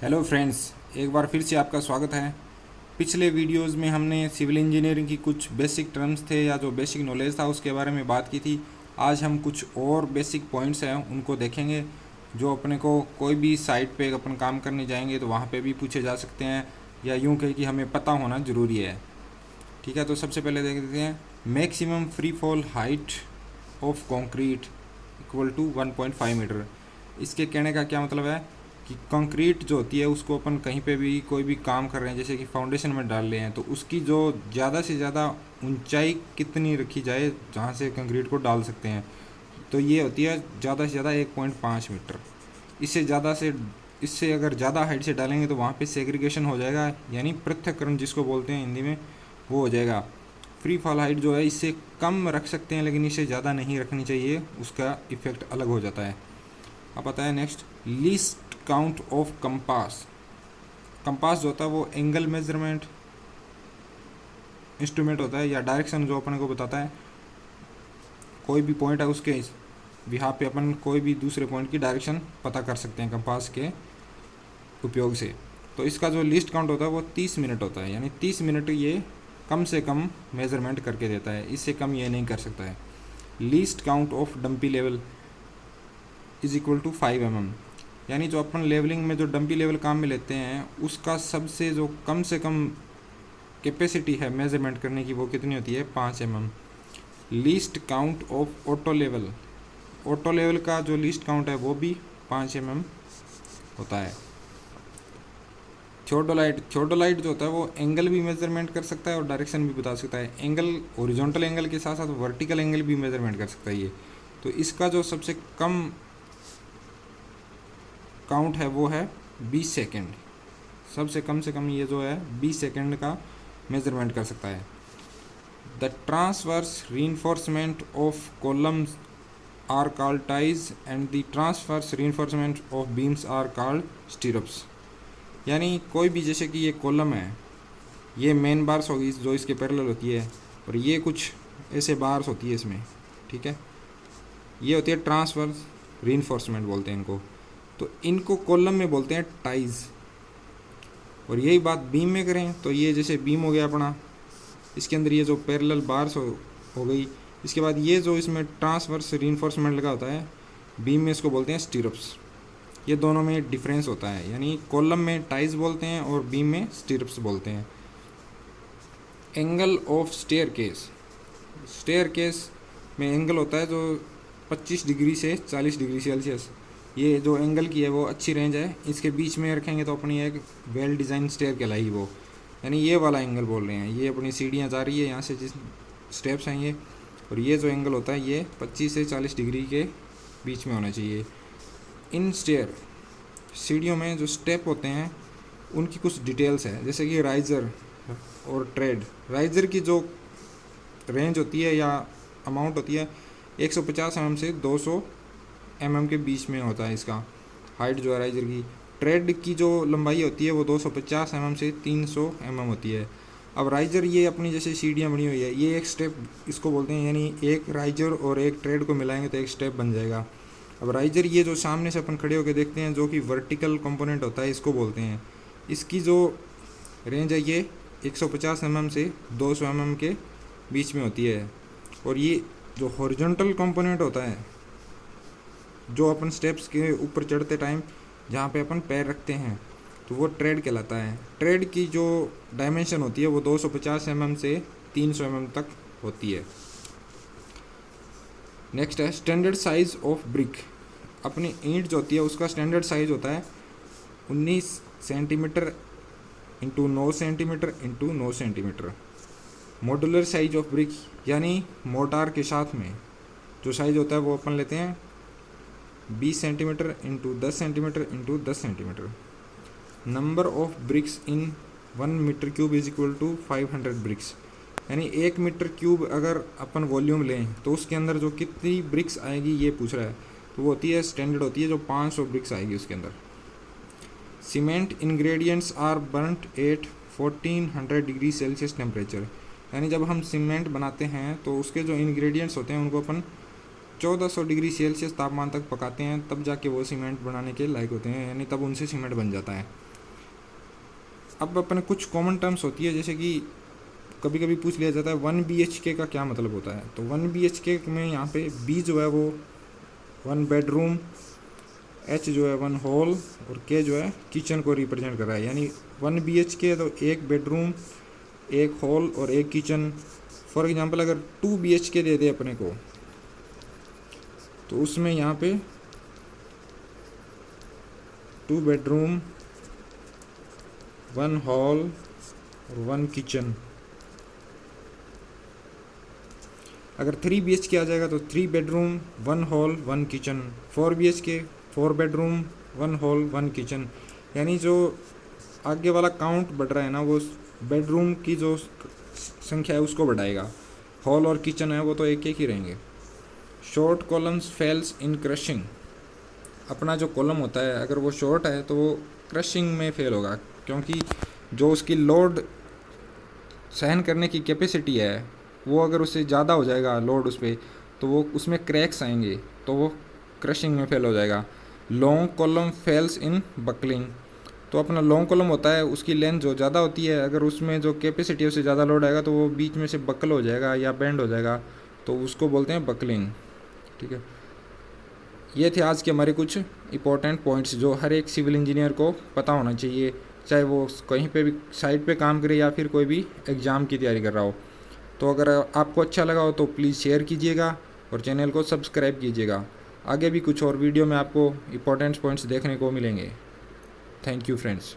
Hello friends, एक बार फिर से आपका स्वागत है। पिछले वीडियोस में हमने सिविल इंजीनियरिंग की कुछ बेसिक टर्म्स थे या जो बेसिक नॉलेज था उसके बारे में बात की थी। आज हम कुछ और बेसिक पॉइंट्स हैं उनको देखेंगे जो अपने को कोई भी साइट पे अपन काम करने जाएंगे तो वहाँ पे भी पूछे जा सकते हैं, या यूँ कहे कि हमें पता होना ज़रूरी है। ठीक है, तो सबसे पहले देख लेते हैं। Maximum free fall height of concrete equal to 1.5 metre. इसके कहने का क्या मतलब है कि कंक्रीट जो होती है उसको अपन कहीं पे भी कोई भी काम कर रहे हैं, जैसे कि फाउंडेशन में डाल रहे हैं, तो उसकी जो ज़्यादा से ज़्यादा ऊंचाई कितनी रखी जाए जहाँ से कंक्रीट को डाल सकते हैं, तो ये होती है ज़्यादा से ज़्यादा 1.5 मीटर। इससे अगर ज़्यादा हाइट से डालेंगे तो वहाँ पे सेग्रीगेशन हो जाएगा, यानी पृथक्करण जिसको बोलते हैं हिंदी में, वो हो जाएगा। फ्री फॉल हाइट जो है इससे कम रख सकते हैं लेकिन इससे ज़्यादा नहीं रखनी चाहिए, उसका इफ़ेक्ट अलग हो जाता है। अब आता है next, least count of compass. Compass जो होता है वो एंगल मेजरमेंट इंस्ट्रूमेंट होता है, या डायरेक्शन जो अपने को बताता है कोई भी पॉइंट है उसके बिहार पे अपन कोई भी दूसरे पॉइंट की डायरेक्शन पता कर सकते हैं कंपास के उपयोग से। तो इसका जो लीस्ट काउंट होता है वो 30 मिनट होता है, यानी 30 मिनट ये कम से कम मेजरमेंट करके देता है, इससे कम ये नहीं कर सकता है। Least count of dumpy level is equal to 5 mm, यानी जो अपन लेवलिंग में जो डंपी लेवल काम में लेते हैं उसका सबसे जो कम से कम कैपेसिटी है मेजरमेंट करने की वो कितनी होती है, 5 mm। Least count of auto level, auto level का जो लीस्ट काउंट है वो भी 5 mm होता है। थियोडोलाइट जो होता है वो एंगल भी मेजरमेंट कर सकता है और डायरेक्शन भी बता सकता है। एंगल हॉरिजॉन्टल एंगल के साथ साथ वर्टिकल एंगल भी मेजरमेंट कर सकता है ये। तो इसका जो सबसे कम काउंट है वो है 20 सेकेंड। सबसे कम से कम ये जो है 20 सेकेंड का मेजरमेंट कर सकता है। The transverse reinforcement of columns are called ties and the transverse reinforcement of beams are called stirrups. यानी कोई भी, जैसे कि ये कॉलम है, ये मेन बार्स होगी जो इसके पैरेलल होती है, और ये कुछ ऐसे बार्स होती है इसमें, ठीक है, ये होती है ट्रांसवर्स रीइंफोर्समेंट बोलते हैं इनको। तो इनको कॉलम में बोलते हैं टाइज। और यही बात बीम में करें तो ये जैसे बीम हो गया अपना, इसके अंदर ये जो पैरेलल बार्स हो गई, इसके बाद ये जो इसमें ट्रांसवर्स रीइंफोर्समेंट लगा होता है बीम में, इसको बोलते हैं स्टीरप्स। ये दोनों में डिफरेंस होता है, यानी कॉलम में टाइज बोलते हैं और बीम में स्टीरप्स बोलते हैं। एंगल ऑफ स्टेयर केस में एंगल होता है जो 25 डिग्री से 40 डिग्री सेल्सियस, ये जो एंगल की है वो अच्छी रेंज है, इसके बीच में रखेंगे तो अपनी एक वेल डिज़ाइन स्टेयर कहलाएगी वो, यानी ये वाला एंगल बोल रहे हैं। ये अपनी सीढ़ियाँ जा रही है यहाँ से, जिस स्टेप्स हैं ये, और ये जो एंगल होता है ये 25 से 40 डिग्री के बीच में होना चाहिए। इन स्टेयर सीढ़ियों में जो स्टेप होते हैं उनकी कुछ डिटेल्स है, जैसे कि राइज़र और ट्रेड। राइज़र की जो रेंज होती है या अमाउंट होती है 150 mm से 200 mm के बीच में होता है इसका हाइट जो है राइज़र की। ट्रेड की जो लंबाई होती है वो 250 mm से 300 mm होती है। अब राइज़र ये अपनी जैसे सीढ़ियाँ बनी हुई है, ये एक स्टेप इसको बोलते हैं, यानी एक राइज़र और एक ट्रेड को मिलाएंगे तो एक स्टेप बन जाएगा। अब राइज़र ये जो सामने से अपन खड़े होकर देखते हैं जो कि वर्टिकल कंपोनेंट होता है, इसको बोलते हैं। इसकी जो रेंज है ये 150 mm से 200 mm के बीच में होती है। और ये जो हॉरिजॉन्टल कंपोनेंट होता है, जो अपन स्टेप्स के ऊपर चढ़ते टाइम जहाँ पे अपन पैर रखते हैं, तो वो ट्रेड कहलाता है। ट्रेड की जो डायमेंशन होती है वो 250 mm से 300 mm तक होती है। नेक्स्ट है स्टैंडर्ड साइज ऑफ ब्रिक। अपनी ईंट जो होती है उसका स्टैंडर्ड साइज होता है 19 centimetre into 9 centimetre into 9 centimetre. Modular size of brick, यानी मोटार के साथ में जो साइज होता है वो अपन लेते हैं 20 centimetre into 10 centimetre into 10 centimetre. Number of bricks in 1 metre cube is equal to 500 bricks, यानी 1 मीटर क्यूब अगर अपन वॉल्यूम लें तो उसके अंदर जो कितनी ब्रिक्स आएगी ये पूछ रहा है, तो वो होती है स्टैंडर्ड होती है जो 500 ब्रिक्स आएगी उसके अंदर। Cement ingredients are burnt at 1400 degree Celsius temperature, यानी जब हम सीमेंट बनाते हैं तो उसके जो इंग्रेडिएंट्स होते हैं उनको अपन 1400 डिग्री सेल्सियस तापमान तक पकाते हैं, तब जाके वो सीमेंट बनाने के लायक होते हैं, यानी तब उनसे सीमेंट बन जाता है। अब अपने कुछ कॉमन टर्म्स होती है, जैसे कि कभी कभी पूछ लिया जाता है 1 BHK का क्या मतलब होता है। तो 1 BHK में यहाँ पे B जो है वो 1 बेडरूम, H जो है 1 हॉल और K जो है किचन को रिप्रेजेंट कर रहा है। यानी 1 BHK तो एक बेडरूम, एक हॉल और एक किचन। फॉर एग्जांपल अगर 2 BHK दे दे अपने को, तो उसमें यहाँ पे 2 बेडरूम, 1 हॉल और 1 किचन। अगर 3 BHK आ जाएगा तो 3 bedroom, 1 hall, 1 kitchen. 4 BHK 4 bedroom, 1 hall, 1 kitchen. यानी जो आगे वाला काउंट बढ़ रहा है ना, वो बेडरूम की जो संख्या है उसको बढ़ाएगा। हॉल और किचन है वो तो एक एक ही रहेंगे। शॉर्ट कॉलम्स फेल्स इन क्रशिंग। अपना जो कॉलम होता है अगर वो शॉर्ट है तो वो क्रशिंग में फेल होगा, क्योंकि जो उसकी लोड सहन करने की कैपेसिटी है वो अगर उससे ज़्यादा हो जाएगा लोड उस पर, तो वो उसमें क्रैक्स आएंगे, तो वो क्रशिंग में फेल हो जाएगा। लॉन्ग कॉलम फेल्स इन बकलिंग। तो अपना लॉन्ग कॉलम होता है, उसकी लेंथ जो ज़्यादा होती है, अगर उसमें जो कैपेसिटी है उससे ज़्यादा लोड आएगा तो वो बीच में से बकल हो जाएगा या बेंड हो जाएगा, तो उसको बोलते हैं बकलिंग। ठीक है, ये थे आज के हमारे कुछ इंपॉर्टेंट पॉइंट्स जो हर एक सिविल इंजीनियर को पता होना चाहिए, चाहे वो कहीं पे भी साइट पे काम करे या फिर कोई भी एग्ज़ाम की तैयारी कर रहा हो। तो अगर आपको अच्छा लगा हो तो प्लीज़ शेयर कीजिएगा और चैनल को सब्सक्राइब कीजिएगा। आगे भी कुछ और वीडियो में आपको इंपॉर्टेंट पॉइंट्स देखने को मिलेंगे। Thank you friends.